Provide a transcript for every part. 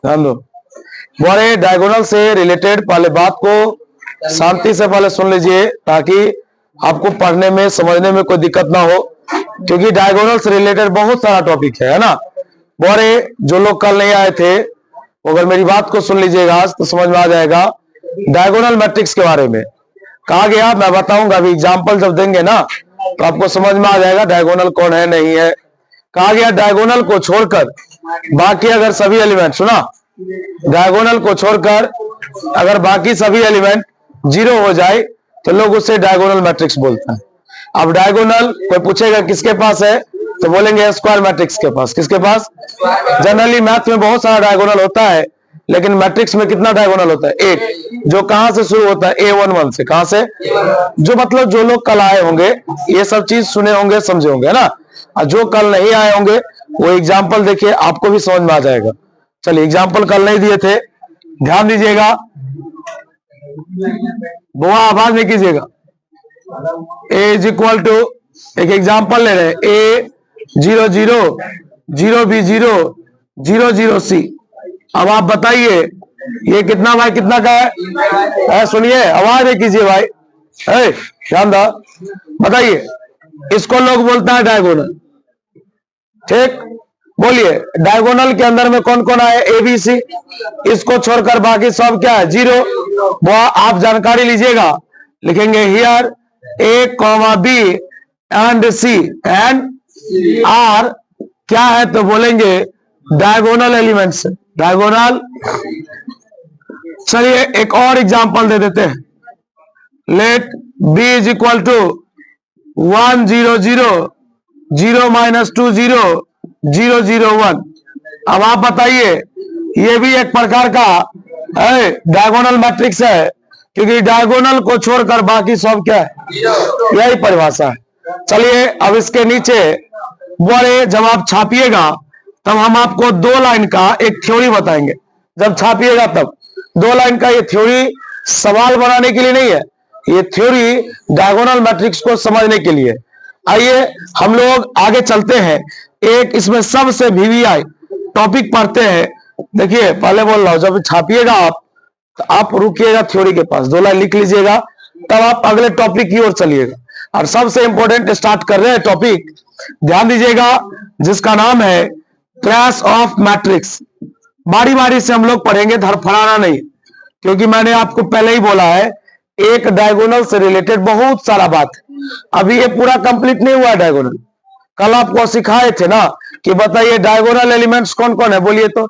ध्यान दो। बोले डायगोनल से रिलेटेड पहले बात को शांति से पहले सुन लीजिए ताकि आपको पढ़ने में समझने में कोई दिक्कत ना हो, क्योंकि डायगोनल से रिलेटेड बहुत सारा टॉपिक है ना। बोले जो लोग कल नहीं आए थे अगर मेरी बात को सुन लीजिएगा तो समझ में आ जाएगा डायगोनल मैट्रिक्स के बारे में। कहा गया मैं बताऊंगा, अभी एग्जाम्पल जब देंगे ना तो आपको समझ में आ जाएगा डायगोनल कौन है नहीं है। कहा गया डायगोनल को छोड़कर बाकी अगर सभी एलिमेंट, सुना, डायगोनल को छोड़कर अगर बाकी सभी एलिमेंट जीरो हो जाए तो लोग उससे डायगोनल मैट्रिक्स बोलते हैं। अब डायगोनल कोई पूछेगा किसके पास है तो बोलेंगे स्क्वायर मैट्रिक्स के पास। किसके पास? जनरली मैथ में बहुत सारा डायगोनल होता है, लेकिन मैट्रिक्स में कितना डायगोनल होता है? एक, जो कहां से शुरू होता है? A11 से। कहां से? जो मतलब जो लोग कल आए होंगे ये सब चीज सुने होंगे समझे होंगे, है ना। और जो कल नहीं आए होंगे वो एग्जाम्पल देखिए, आपको भी समझ में आ जाएगा। चलिए, एग्जाम्पल कल नहीं दिए थे, ध्यान दीजिएगा। बुआ आवाज नहीं कीजिएगा। A इज इक्वल टू, एक एग्जाम्पल ले रहे हैं, A00 0B0 00C। अब आप बताइए ये कितना भाई कितना का है? सुनिए, आवाज नहीं कीजिए भाई, ध्यान दो, बताइए। इसको लोग बोलते हैं डायगोनल, ठीक। बोलिए डायगोनल के अंदर में कौन कौन आए? ABC। इसको छोड़कर बाकी सब क्या है? जीरो। वो आप जानकारी लीजिएगा, लिखेंगे here A, B and C and R क्या है तो बोलेंगे डायगोनल एलिमेंट्स, डायगोनल। चलिए एक और एग्जांपल दे देते हैं। Let B is equal to 1 0 0 0 -2 0 0 0 1। अब आप बताइए, ये भी एक प्रकार का डायगोनल मैट्रिक्स है, क्योंकि डायगोनल को छोड़कर बाकी सब क्या है? यही परिभाषा है। चलिए अब इसके नीचे बोले जब आप छापिएगा तब हम आपको 2 लाइन का एक थ्योरी बताएंगे। जब छापिएगा तब 2 लाइन का ये थ्योरी सवाल बनाने के लिए नहीं है, ये थ्योरी डायगोनल मैट्रिक्स को समझने के लिए। आइए हम लोग आगे चलते हैं। एक इसमें सबसे VVI टॉपिक पढ़ते हैं। देखिए पहले बोल रहा हूं, जब छापिएगा आप तो आप रुकिएगा थ्योरी के पास, 2 लाइन लिख लीजिएगा, तब आप अगले टॉपिक की ओर चलिएगा। और सबसे इंपॉर्टेंट स्टार्ट कर रहे हैं टॉपिक, ध्यान दीजिएगा, जिसका नाम है ट्रेस ऑफ मैट्रिक्स। बारी बारी से हम लोग पढ़ेंगे, धड़फड़ाना नहीं, क्योंकि मैंने आपको पहले ही बोला है एक डायगोनल से रिलेटेड बहुत सारा बात है। अभी ये पूरा कंप्लीट नहीं हुआ है डायगोनल। कल आपको सिखाए थे ना कि बताइए डायगोनल एलिमेंट्स कौन कौन है, बोलिए तो।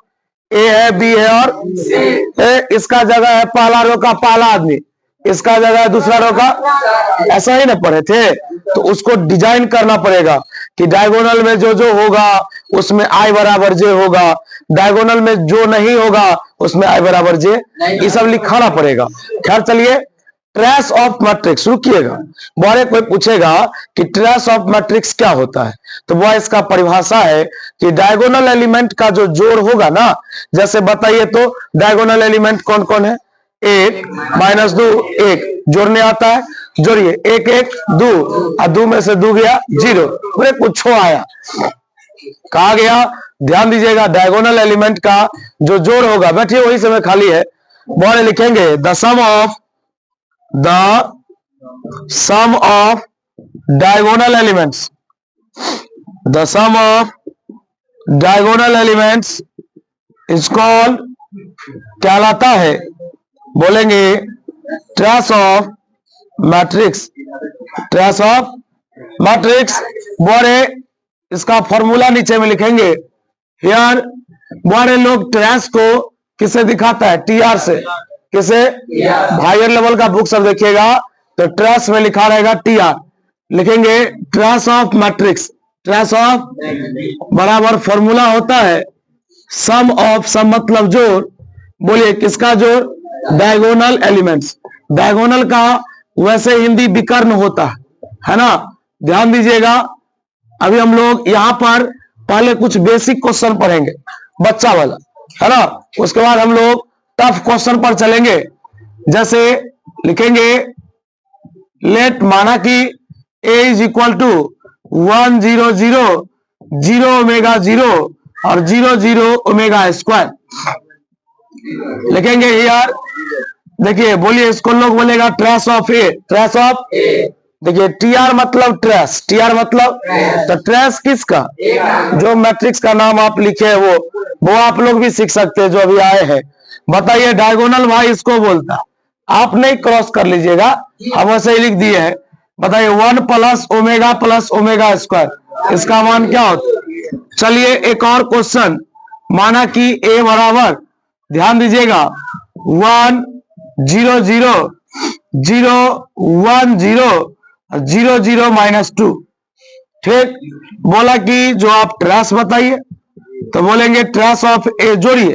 A है, B है और C। इसका जगह है पहला रो का पहला आदमी, इसका जगह है दूसरा रो का, ऐसा ही ना पढ़े थे। तो उसको डिजाइन करना पड़ेगा कि डायगोनल में जो जो होगा उसमें I बराबर J होगा, डायगोनल में जो नहीं होगा उसमें I बराबर J, ये सब लिखाना पड़ेगा। खैर चलिए, ट्रेस ऑफ मैट्रिक्स, रुकिएगा। बोले कोई पूछेगा कि ट्रेस ऑफ मैट्रिक्स क्या होता है, तो वो इसका परिभाषा है कि डायगोनल एलिमेंट का जो जोड़ होगा ना, जैसे बताइए तो डायगोनल एलिमेंट कौन कौन है? 1 -2 1 जोड़ने आता है, जोड़िए 1 1 2 और 2 में से 2 गया 0, पूरे कुछ आया। कहा गया ध्यान दीजिएगा डायगोनल एलिमेंट का जो जोड़ होगा, बैठिए वही समय खाली है, बोले लिखेंगे the sum of diagonal elements, the sum of diagonal elements is called, कहलाता है, बोलेंगे trace of matrix, trace of matrix. बोले इसका फॉर्मूला नीचे में लिखेंगे हियर। बोले लोग ट्रेस को किससे दिखाता है? TR से। किसे? हायर लेवल का बुक सब देखिएगा तो ट्रेस में लिखा रहेगा TR, लिखेंगे trace of matrix. Trace of बराबर फॉर्मूला होता है सम ऑफ, सम मतलब जोड़, बोलिए किसका जोड़? Diagonal elements. डायगोनल का वैसे हिंदी विकर्ण होता है ना। ध्यान दीजिएगा, अभी हम लोग यहां पर पहले कुछ बेसिक क्वेश्चन पढ़ेंगे, बच्चा वाला, है ना। उसके बाद हम लोग टफ क्वेश्चन पर चलेंगे। जैसे लिखेंगे लेट, माना कि A is equal to 1 0 0 0 omega 0 और 0 0 ओमेगा स्क्वायर। लिखेंगे हियर, देखिए बोलिए, इसको लोग बोलेगा trace of A, trace of, देखिए टीआर मतलब ट्रेस, टीआर मतलब, तो ट्रेस किसका, जो मैट्रिक्स का नाम आप लिखे वो आप लोग भी सीख सकते हैं जो अभी आए हैं। बताइए डायगोनल भाई इसको बोलता, आप नहीं क्रॉस कर लीजिएगा, हम वैसे ही लिख दिए हैं। बताइए 1 प्लस ओमेगा स्क्वायर, इसका मान क्या होता है। चलिए एक और क्वेश्चन, माना कि ए बराबर, ध्यान दीजिएगा 1 0 0 0 1 0 0 0 -2, ठीक। बोला कि जो आप ट्रेस बताइए, तो बोलेंगे ट्रेस ऑफ ए, जोड़िए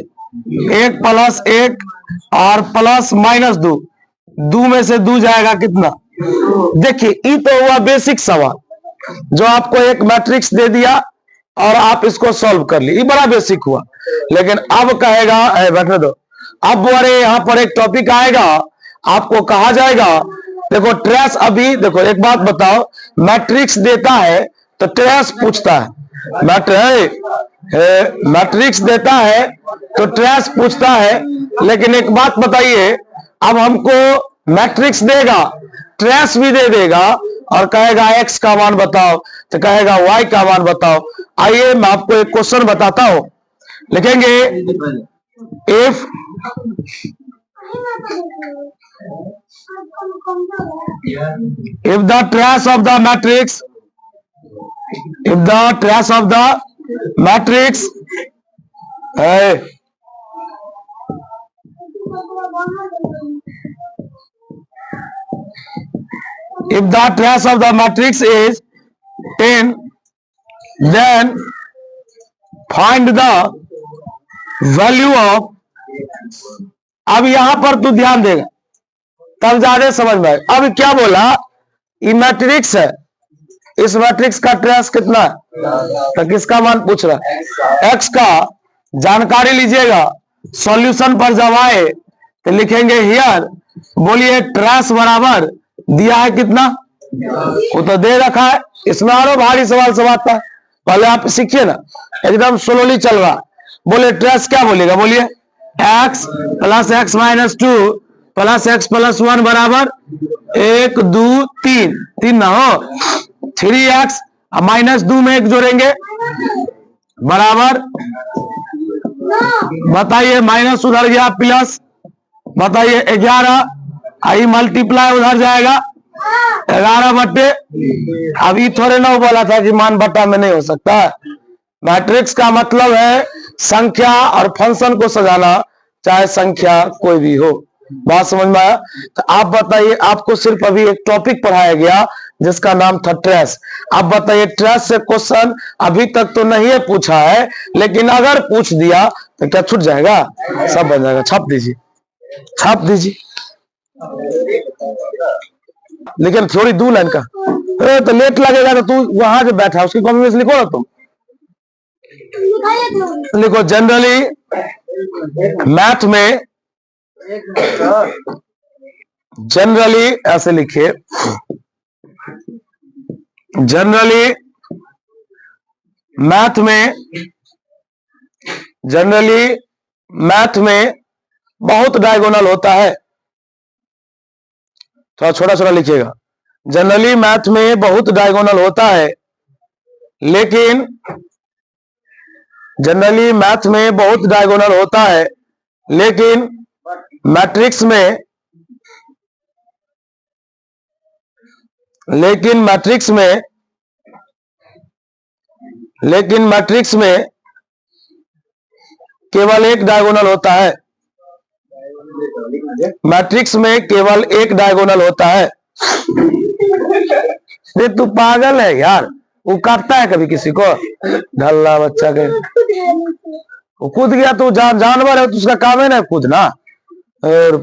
1 प्लस 1 और प्लस -2, 2 में से 2 जाएगा कितना। देखिए ये तो हुआ बेसिक सवाल, जो आपको एक मैट्रिक्स दे दिया और आप इसको सॉल्व कर ली, ये बड़ा बेसिक हुआ। लेकिन अब कहेगा, बैठने दो, अब बोले यहाँ पर एक टॉपिक आएगा, आपको कहा जाएगा, देखो ट्रेस, अभी देखो एक बात बताओ, मैट्रिक्स देता है तो ट्रेस पूछता है, मैट्रिक्स देता है तो ट्रेस पूछता है। लेकिन एक बात बताइए, अब हमको मैट्रिक्स देगा, ट्रेस भी दे देगा और कहेगा एक्स का मान बताओ, तो कहेगा वाई का मान बताओ। आइए मैं आपको एक क्वेश्चन बताता हूं, लिखेंगे if the trace of the matrix, if the trace of the matrix if the trace of the matrix is 10, then find the value of, अब यहां पर तू ध्यान देगा तब ज्यादा समझ में आएगा। अब क्या बोला, ये मैट्रिक्स है, इस मैट्रिक्स का ट्रेस कितना है, तो किसका मान पूछ रहा है, एक्स का। जानकारी लीजिएगा, सॉल्यूशन पर जब आए तो लिखेंगे हियर, बोलिए ट्रेस बराबर दिया है कितना, वो तो दे रखा है, इसमें और भारी सवाल सब आता है, पहले आप सीखिए ना, एकदम स्लोली चल रहा। बोले ट्रेस क्या बोलेगा, बोलिए x plus x -2 plus x plus 1 बराबर 1 2 3, 3 ना हो 3x -2 में 1 जोड़ेंगे बराबर, बताइए माइनस उधर गया प्लस, बताइए 11, आई मल्टीप्लाई उधर जाएगा 11/, अभी थोड़े ना बोला था कि मान बटा में नहीं हो सकता। मैट्रिक्स का मतलब है संख्या और फंक्शन को सजाना, चाहे संख्या कोई भी हो। बात समझ में आया। तो आप बताइए, आपको सिर्फ अभी एक टॉपिक पढ़ाया गया जिसका नाम था ट्रेस। आप बताइए ट्रेस से क्वेश्चन अभी तक तो नहीं है पूछा है, लेकिन अगर पूछ दिया तो क्या छूट जाएगा, सब बन जाएगा। छाप दीजिए, छाप दीजिए, लेकिन थोड़ी 2 लाइन का तो लेट लगेगा, तो तू वहां जो बैठा उसकी कॉपी में लिखो ना, तुम लिखो जनरली मैथ में, जनरली ऐसे लिखिए, जनरली मैथ में, जनरली मैथ में बहुत डायगोनल होता है, थोड़ा छोटा छोटा लिखिएगा। जनरली मैथ में बहुत डायगोनल होता है, लेकिन जनरली मैथ में बहुत डायगोनल होता है, लेकिन मैट्रिक्स में, लेकिन मैट्रिक्स में केवल एक डायगोनल होता है, मैट्रिक्स में केवल एक डायगोनल होता है। ये तू पागल है यार, वो काटता है कभी किसी को, ढल्ला बच्चा के, वो कूद गया तो जानवर है तो उसका काम है ना कूदना, और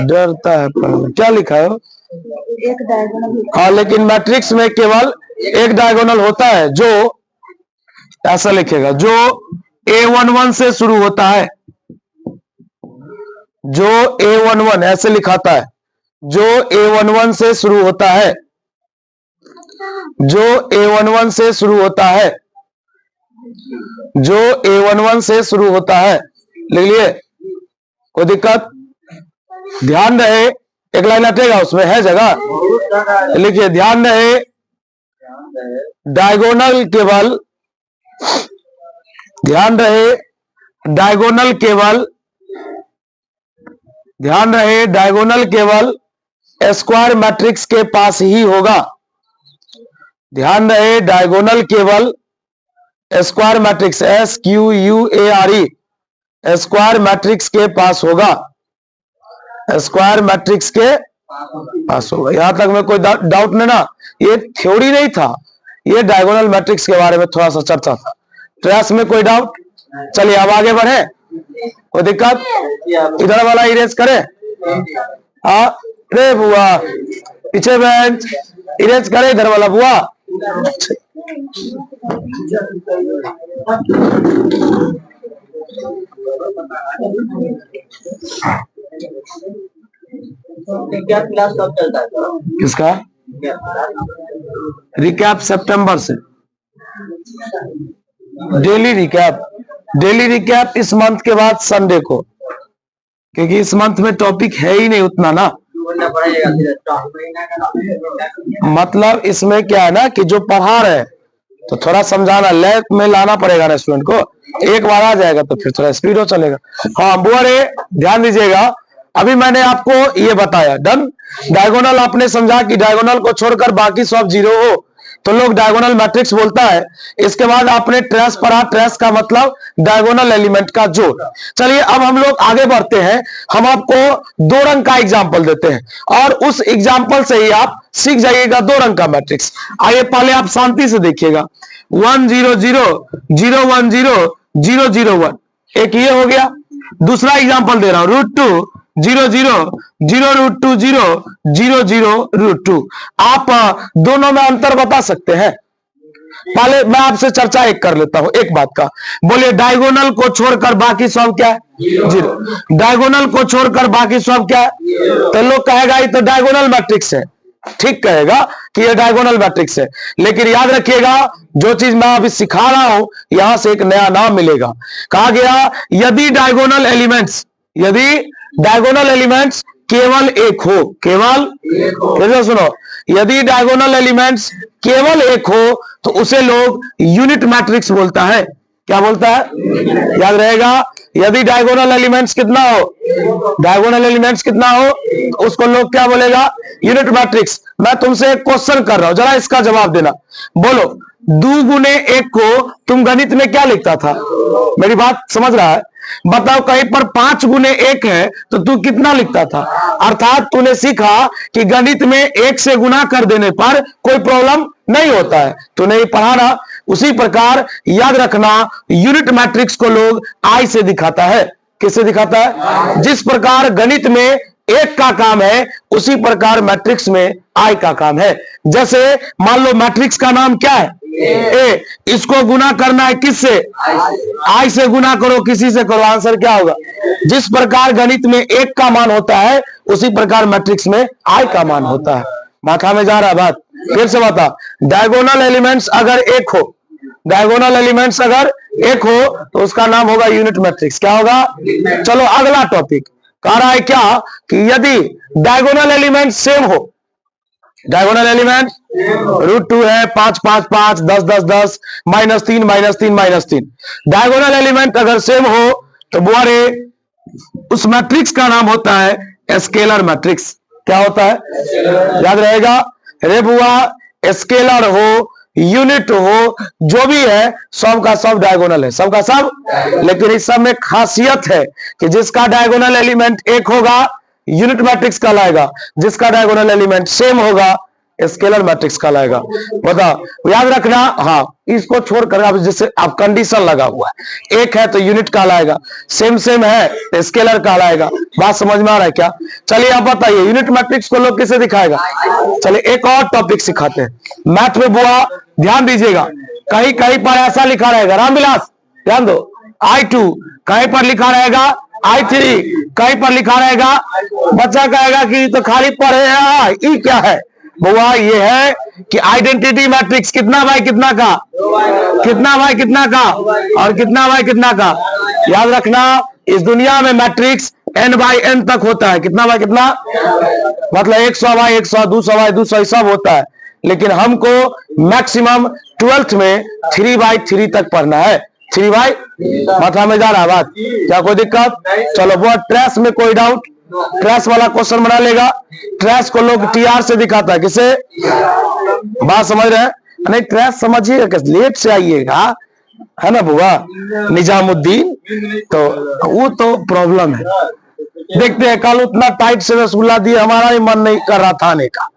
डरता है। क्या लिखा है, एक डायगोनल। हाँ, लेकिन मैट्रिक्स में केवल एक डायगोनल होता है, जो ऐसा लिखेगा, जो A11 से शुरू होता है, जो A11 ऐसे लिखाता है, जो A11 से शुरू होता है, जो A11 से शुरू होता है, जो A11 से शुरू होता है, लिख लिए, कोई दिक्कत? ध्यान रहे, एक लाइन हटेगा उसमें है जगह, लिखिए ध्यान रहे डायगोनल केवल, ध्यान रहे डायगोनल केवल, ध्यान रहे डायगोनल केवल स्क्वायर मैट्रिक्स के पास ही होगा। ध्यान रहे डायगोनल केवल square matrix SQUARE square matrix के पास होगा, स्क्वायर मैट्रिक्स के पास होगा। यहां तक में कोई डाउट नहीं ना? ये थ्योरी नहीं था, ये डायगोनल मैट्रिक्स के बारे में थोड़ा सा चर्चा था। ट्रेस में कोई डाउट? चलिए अब आगे बढ़े, कोई दिक्कत? इधर वाला इरेज करे, हाँ रे बुआ पीछे बेंच इरेज करे, इधर वाला बुआ। क्लास कब चलता है? किसका रिकैप? सितंबर से डेली रिकैप, डेली रिकैप इस मंथ के बाद संडे को, क्योंकि इस मंथ में टॉपिक है ही नहीं उतना ना। मतलब इसमें क्या है ना कि जो पढ़ा रहे तो थोड़ा समझाना, लैब में लाना पड़ेगा ना स्टूडेंट को। एक बार आ जाएगा तो फिर थोड़ा स्पीड हो चलेगा। हाँ बुआ रे ध्यान दीजिएगा, अभी मैंने आपको ये बताया, डन। डायगोनल आपने समझा कि डायगोनल को छोड़कर बाकी सब जीरो हो तो लोग डायगोनल मैट्रिक्स बोलता है। इसके बाद आपने ट्रेस पढ़ा, ट्रेस का मतलब डायगोनल एलिमेंट का जोड़। चलिए अब हम लोग आगे बढ़ते हैं, हम आपको दो रंग का एग्जाम्पल देते हैं और उस एग्जाम्पल से ही आप सीख जाइएगा दो रंग का मैट्रिक्स। आइए पहले आप शांति से देखिएगा, 1 0 0 0 1 0 0 0 1, एक ये हो गया। दूसरा एग्जाम्पल दे रहा हूं, √2 0 0 0 √2 0 0 0 √2। आप दोनों में अंतर बता सकते हैं? पहले मैं आपसे चर्चा एक कर लेता हूं एक बात का, बोलिए डायगोनल को छोड़कर बाकी सब क्या है? जीरो। डायगोनल को छोड़कर बाकी सब क्या है? तो लोग कहेगा ये तो डायगोनल मैट्रिक्स है, ठीक कहेगा कि ये डायगोनल मैट्रिक्स है। लेकिन याद रखिएगा जो चीज मैं अभी सिखा रहा हूं यहां से एक नया नाम मिलेगा। कहा गया यदि डायगोनल एलिमेंट्स, यदि डायगोनल एलिमेंट्स केवल एक हो, केवल कैसे सुनो, यदि डायगोनल एलिमेंट्स केवल एक हो तो उसे लोग यूनिट मैट्रिक्स बोलता है। क्या बोलता है? याद रहेगा, यदि डायगोनल एलिमेंट्स कितना हो, डायगोनल एलिमेंट्स कितना हो तो उसको लोग क्या बोलेगा? Unit matrix. मैं तुमसे एक क्वेश्चन कर रहा हूं, जरा इसका जवाब देना। बोलो 2 गुने 1 को तुम गणित में क्या लिखता था? मेरी बात समझ रहा है? बताओ कहीं पर 5 गुने 1 है तो तू कितना लिखता था? अर्थात तूने सीखा कि गणित में 1 से गुना कर देने पर कोई प्रॉब्लम नहीं होता है, तूने ये पढ़ा ना। उसी प्रकार याद रखना यूनिट मैट्रिक्स को लोग आई से दिखाता है। किससे दिखाता है? जिस प्रकार गणित में 1 का काम है उसी प्रकार मैट्रिक्स में आई का काम है। जैसे मान लो मैट्रिक्स का नाम क्या है? ए। इसको गुना करना है किससे? आई से गुना करो, किसी से करो, आंसर क्या होगा? जिस प्रकार गणित में 1 का मान होता है उसी प्रकार मैट्रिक्स में आई का मान होता है। माथा में जा रहा है बात? फिर से बता, डायगोनल एलिमेंट्स अगर 1 हो, डायगोनल एलिमेंट्स अगर 1 हो तो उसका नाम होगा यूनिट मैट्रिक्स। क्या होगा? चलो अगला टॉपिक कह रहा है क्या कि यदि डायगोनल एलिमेंट सेम हो, डायगोनल एलिमेंट √2 है, 5 5 5 10 10 10 -3 -3 -3, डायगोनल एलिमेंट अगर सेम हो तो बुआरे उस मैट्रिक्स का नाम होता है स्केलर मैट्रिक्स। क्या होता है? याद रहेगा रे बुआ, स्केलर हो यूनिट हो जो भी है सब का सब डायगोनल है, सब का सब। लेकिन इस सब में खासियत है कि जिसका डायगोनल एलिमेंट 1 होगा यूनिट मैट्रिक्स कहलाएगा, जिसका डायगोनल एलिमेंट सेम होगा स्केलर मैट्रिक्स कहलाएगा। बताओ याद रखना। हाँ इसको छोड़कर अब जैसे आप कंडीशन लगा हुआ है, 1 है तो यूनिट कहलाएगा, सेम सेम है तो स्केलर कहलाएगा। बात समझ में आ रहा है क्या? चलिए आप बताइए यूनिट मैट्रिक्स को लोग किसे दिखाएगा? चलिए एक और टॉपिक सिखाते हैं मैथ में। बुआ ध्यान दीजिएगा, कहीं कहीं पर ऐसा लिखा रहेगा, रामविलास ध्यान दो, I2 कहीं पर लिखा रहेगा I3, कहीं पर लिखा रहेगा, बच्चा कहेगा कि तो खाली पढ़े हैं, ये क्या है? बुआ ये है कि आइडेंटिटी मैट्रिक्स कितना बाय कितना का, कितना बाय कितना का और कितना बाय कितना का। याद रखना इस दुनिया में मैट्रिक्स n बाई n तक होता है। कितना बाय कितना, मतलब 100 बाई 100, 200 बाई 200 सब होता है, लेकिन हमको मैक्सिमम 12th में 3 बाई 3 तक पढ़ना है। 3 बाई, माथा में जा रहा है बात, क्या कोई दिक्कत? चलो वो ट्रेस में कोई डाउट? ट्रेस वाला क्वेश्चन बना लेगा। ट्रेस को लोग TR से दिखाता है, किसे? बात समझ रहे हैं? नहीं ट्रेस समझिएगा, लेट से आइएगा, है ना बुआ निजामुद्दीन, तो वो तो प्रॉब्लम है। देखते हैं, कल उतना टाइट से रसगुल्ला दिए, हमारा ही मन नहीं कर रहा था आने का,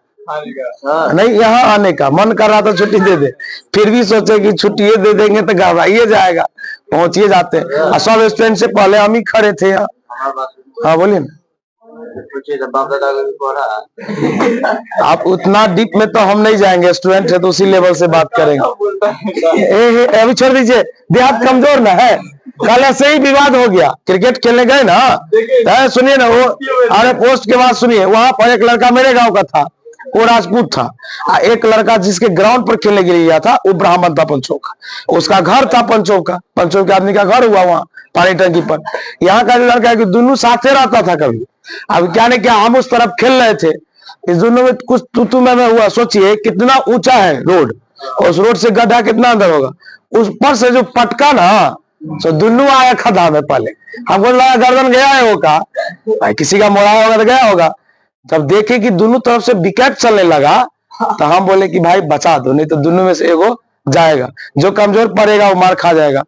नहीं यहाँ आने का मन कर रहा था, छुट्टी दे दे, फिर भी सोचे कि छुट्टी दे देंगे तो घबराइए जाएगा, पहुंचिए जाते हैं। सब स्टूडेंट से पहले हम ही खड़े थे यहाँ। हाँ बोलिए ना। आप उतना डीप में तो हम नहीं जाएंगे, स्टूडेंट है तो उसी लेवल से बात करेंगे। अभी छोड़ दीजिए, देहात कमजोर ना है। कल ऐसे ही विवाद हो गया, क्रिकेट खेलने गए ना, सुनिए ना, वो अरे पोस्ट के बाद सुनिए, वहां पर एक लड़का मेरे गांव का था, वो राजपूत था, एक लड़का जिसके ग्राउंड पर खेलने के लिए गया था वो ब्राह्मण था, पंचों का, उसका घर था पंचों का, पंचों के आदमी का घर हुआ वहां पानी टंकी पर। यहाँ का जो लड़का है कि दोनों साथे रहता था कभी। अब क्या ने क्या, हम उस तरफ खेल रहे थे, इस दोनों में कुछ तू मैं हुआ। सोचिए कितना ऊंचा है रोड, और उस रोड से गड्ढा कितना अंदर होगा, उस पर से जो पटका ना, तो दोनों आया खड्डा में। पहले हमको लगा गर्दन गया है वो का, भाई किसी का मोड़ा होगा तो गया होगा। जब देखे कि दोनों तरफ से विकेट चलने लगा, तो हम बोले कि भाई बचा दो, नहीं तो दोनों में से एगो जाएगा, जो कमजोर पड़ेगा वो मार खा जाएगा।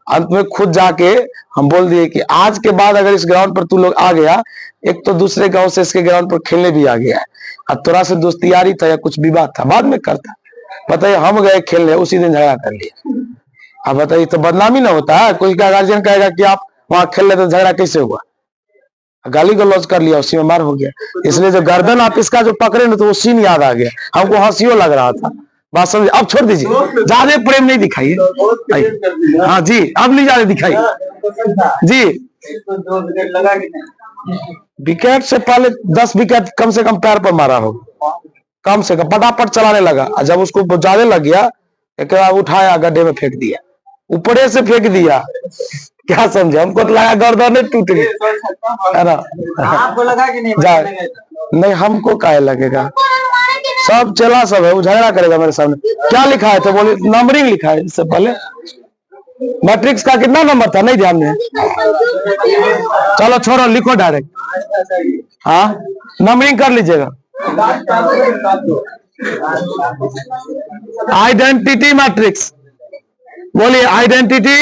अंत में खुद जाके हम बोल दिए कि आज के बाद अगर इस ग्राउंड पर तू लोग आ गया, एक तो दूसरे गांव से इसके ग्राउंड पर खेलने भी आ गया है, अब थोड़ा सा दोस्ती यारी था या कुछ विवाद था, बाद में करता। बताइए, हम गए खेलने, उसी दिन झगड़ा कर लिया। अब बताइए, तो बदनामी ना होता है? कोई का गार्जियन कहेगा कि आप वहां खेल रहे तो झगड़ा कैसे हुआ, गाली गलौज कर लिया, उसी में मार हो गया। इसलिए जो गर्दन आप इसका जो पकड़े ना, तो वो सीन याद आ गया, हमको हंसियो लग रहा था। बात समझे? अब छोड़ दीजिए, ज्यादा प्रेम नहीं दिखाइए। हाँ जी, अब नहीं ज्यादा दिखाइए जी। विकेट से पहले 10 विकेट कम से कम पैर पर मारा होगा, कम से कम, फटाफट चलाने लगा। जब उसको ज्यादा लग गया, एक बार उठाया, गड्ढे में फेंक दिया, ऊपरे से फेंक दिया। क्या समझे? हमको तो लगा गर्दन टूट गई, है ना? आपको लगा कि नहीं, हमको काहे लगेगा, सब चला सब है, वो झगड़ा करेगा मेरे सामने। क्या लिखा है तो बोले नंबरिंग लिखा है, इससे पहले मैट्रिक्स का कितना नंबर था नहीं ध्यान में। चलो छोड़ो, लिखो डायरेक्ट। हाँ, नंबरिंग कर लीजिएगा। आइडेंटिटी मैट्रिक्स, बोलिए आइडेंटिटी,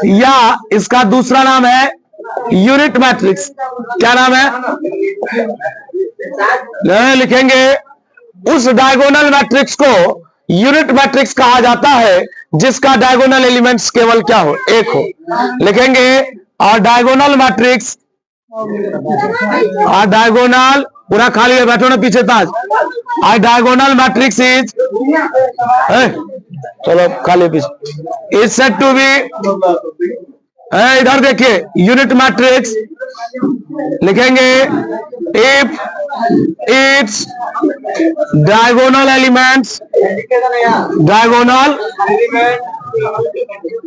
या इसका दूसरा नाम है यूनिट मैट्रिक्स। क्या नाम है? लिखेंगे, उस डायगोनल मैट्रिक्स को यूनिट मैट्रिक्स कहा जाता है जिसका डायगोनल एलिमेंट्स केवल क्या हो, एक हो। लिखेंगे, और डायगोनल मैट्रिक्स, और डायगोनल पूरा खाली है, बैठो ना पीछे ताज। और डायगोनल मैट्रिक्स इज, चलो खाली पीछे, इज सेड टू बी, इधर देखिए, यूनिट मैट्रिक्स लिखेंगे, if its diagonal elements, diagonal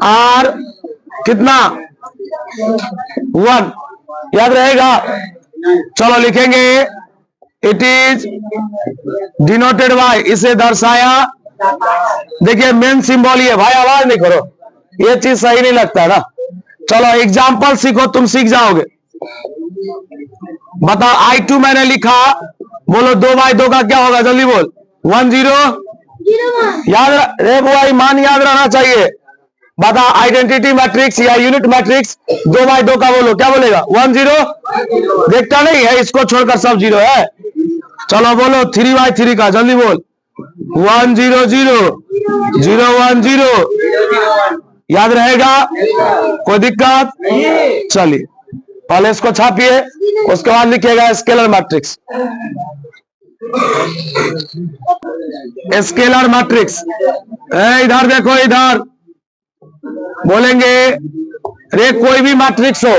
are कितना, 1, याद रहेगा। चलो लिखेंगे, इट इज डिनोटेड बाय, इसे दर्शाया, देखिए मेन सिंबल ये, भाई आवाज नहीं करो, ये चीज सही नहीं लगता है ना। चलो एग्जाम्पल सीखो, तुम सीख जाओगे। बताओ, I2 मैंने लिखा, बोलो 2/2 का क्या होगा, जल्दी बोल। 1 0 याद रे बुआ, मान याद रहना चाहिए। बताओ, आइडेंटिटी मैट्रिक्स या यूनिट मैट्रिक्स 2/2 का बोलो, क्या बोलेगा? 1 0, देखता नहीं है, इसको छोड़कर सब 0 है। चलो बोलो 3/3 का, जल्दी बोल। 1 0 0 0 1 0, याद रहेगा? कोई दिक्कत? चलिए पहले इसको छापिए, उसके बाद लिखिएगा स्केलर मैट्रिक्स। स्केलर मैट्रिक्स, इधर देखो, इधर बोलेंगे, रे कोई भी मैट्रिक्स हो,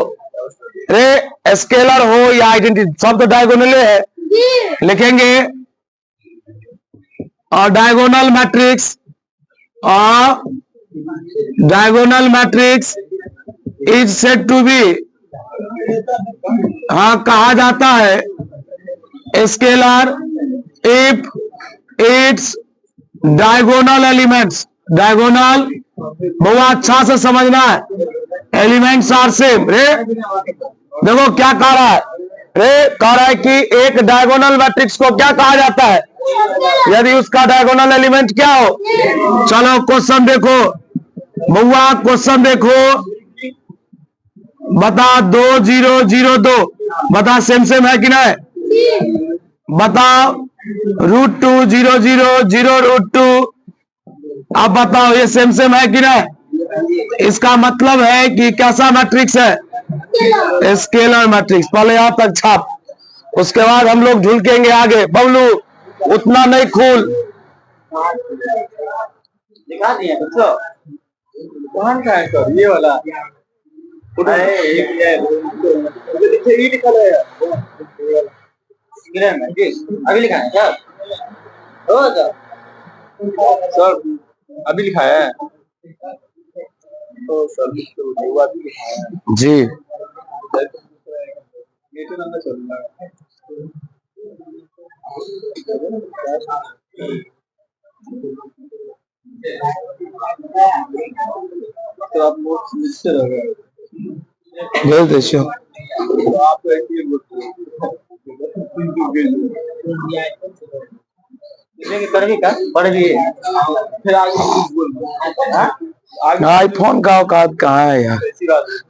रे स्केलर हो या आइडेंटिटी, सब तो डायगोनल है। लिखेंगे, और डायगोनल मैट्रिक्स, और diagonal matrix is said to be हाँ, कहा जाता है scalar if its diagonal elements, diagonal बहुत अच्छा से समझना है, एलिमेंट्स आर सेम। रे देखो क्या कह रहा है, रे कह रहा है कि एक डायगोनल मैट्रिक्स को क्या कहा जाता है, यदि उसका डायगोनल एलिमेंट क्या हो। चलो क्वेश्चन देखो बउआ, क्वेश्चन देखो, बता 2 0 0 2, बता सेम सेम है कि नहीं, बताओ √2 0 0 0 √2, अब बताओ ये सेम सेम है कि नहीं। इसका मतलब है कि कैसा मैट्रिक्स है, स्केलर मैट्रिक्स। पहले यहां तक छाप, उसके बाद हम लोग झुलकेंगे आगे। बबलू उतना नहीं खोल, दिखा दिए बच्चों। कौन का है सर ये वाला? अरे एक ये लिखे ही लिखा है ग्राम में जी, अभी लिखा है सर। हो सर अभी लिखा है तो सर हुआ भी लिखा है जी। ये तो नंबर चल रहा है। तो आप नोट्स लिखते रहोगे, भेज दीजिए। तो आप ऐसे पढ़ का पढ़ लिए फिर आगे आईफोन का औकात कहाँ है यार,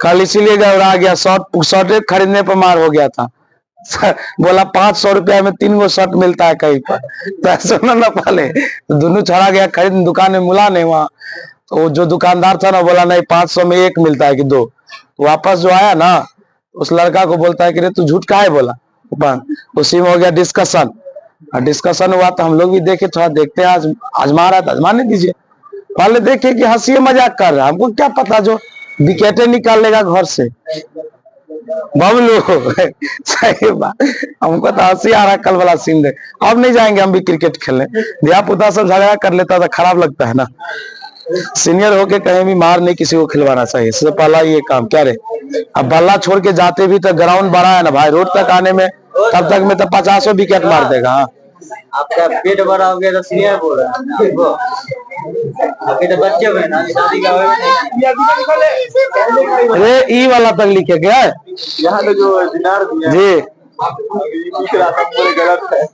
कल इसीलिए घबरा गया, शॉर्ट खरीदने पर मार हो गया था। बोला 500 रुपया में 3 गो शर्ट मिलता है कहीं पर, तो ऐसा ना पहले तो दोनों चढ़ा गया खरीद, दुकान में मिला नहीं वहां, तो जो दुकानदार था ना बोला नहीं 500 में 1 मिलता है कि 2। वापस जो आया ना उस लड़का को बोलता है कि रे तू झूठ काहे बोला। उसी में हो गया डिस्कशन, और डिस्कशन हुआ तो हम लोग भी देखे, थोड़ा देखते हैं, आज आजमा रहा था, आजमाने दीजिए। पहले देखे कि हंसी मजाक कर रहा है, हमको क्या पता जो विकेटे निकाल लेगा घर से। बबलू सही बात, हमको तो हंसी आ रहा है कल वाला सीन देख। अब नहीं जाएंगे हम भी क्रिकेट खेलने, धिया पुता सब झगड़ा कर लेता तो खराब लगता है ना। सीनियर होके कहीं भी मार नहीं किसी को खिलवाना चाहिए, सबसे पहला ये काम। क्या रे, अब बल्ला छोड़ के जाते भी तो ग्राउंड बड़ा है ना भाई, रोड तक आने में तब तक में तो 50 विकेट मार देगा। हाँ आपका पेट बड़ा हो गया तो सीनियर बोल रहा है आपको, आपके तो बच्चे हुए ना शादी का अरे ई वाला तक लिखे गया है यहाँ पे जो दिनार दिया जी, गलत है।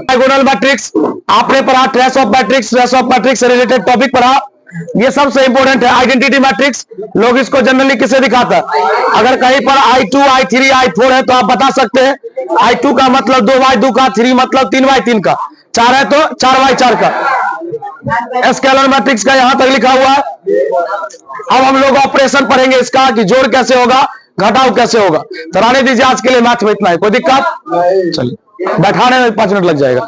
डायगोनल मैट्रिक्स आपने पढ़ा, trace of matrix, trace of matrix से रिलेटेड टॉपिक पढ़ा, ये सबसे इंपॉर्टेंट है। आइडेंटिटी मैट्रिक्स लोग इसको जनरली किसे दिखाता है, अगर कहीं पर I2 I3 I4 है तो आप बता सकते हैं I2 का मतलब 2/2 का, 3 मतलब 3/3 का, 4 है तो 4/4 का। स्केलर मैट्रिक्स का यहां तक लिखा हुआ है। अब हम लोग ऑपरेशन पढ़ेंगे इसका कि जोड़ कैसे होगा, घटाव कैसे होगा। तो रहने दीजिए आज के लिए मैथ में इतना ही, कोई दिक्कत? चलिए बैठाने में 5 मिनट लग जाएगा।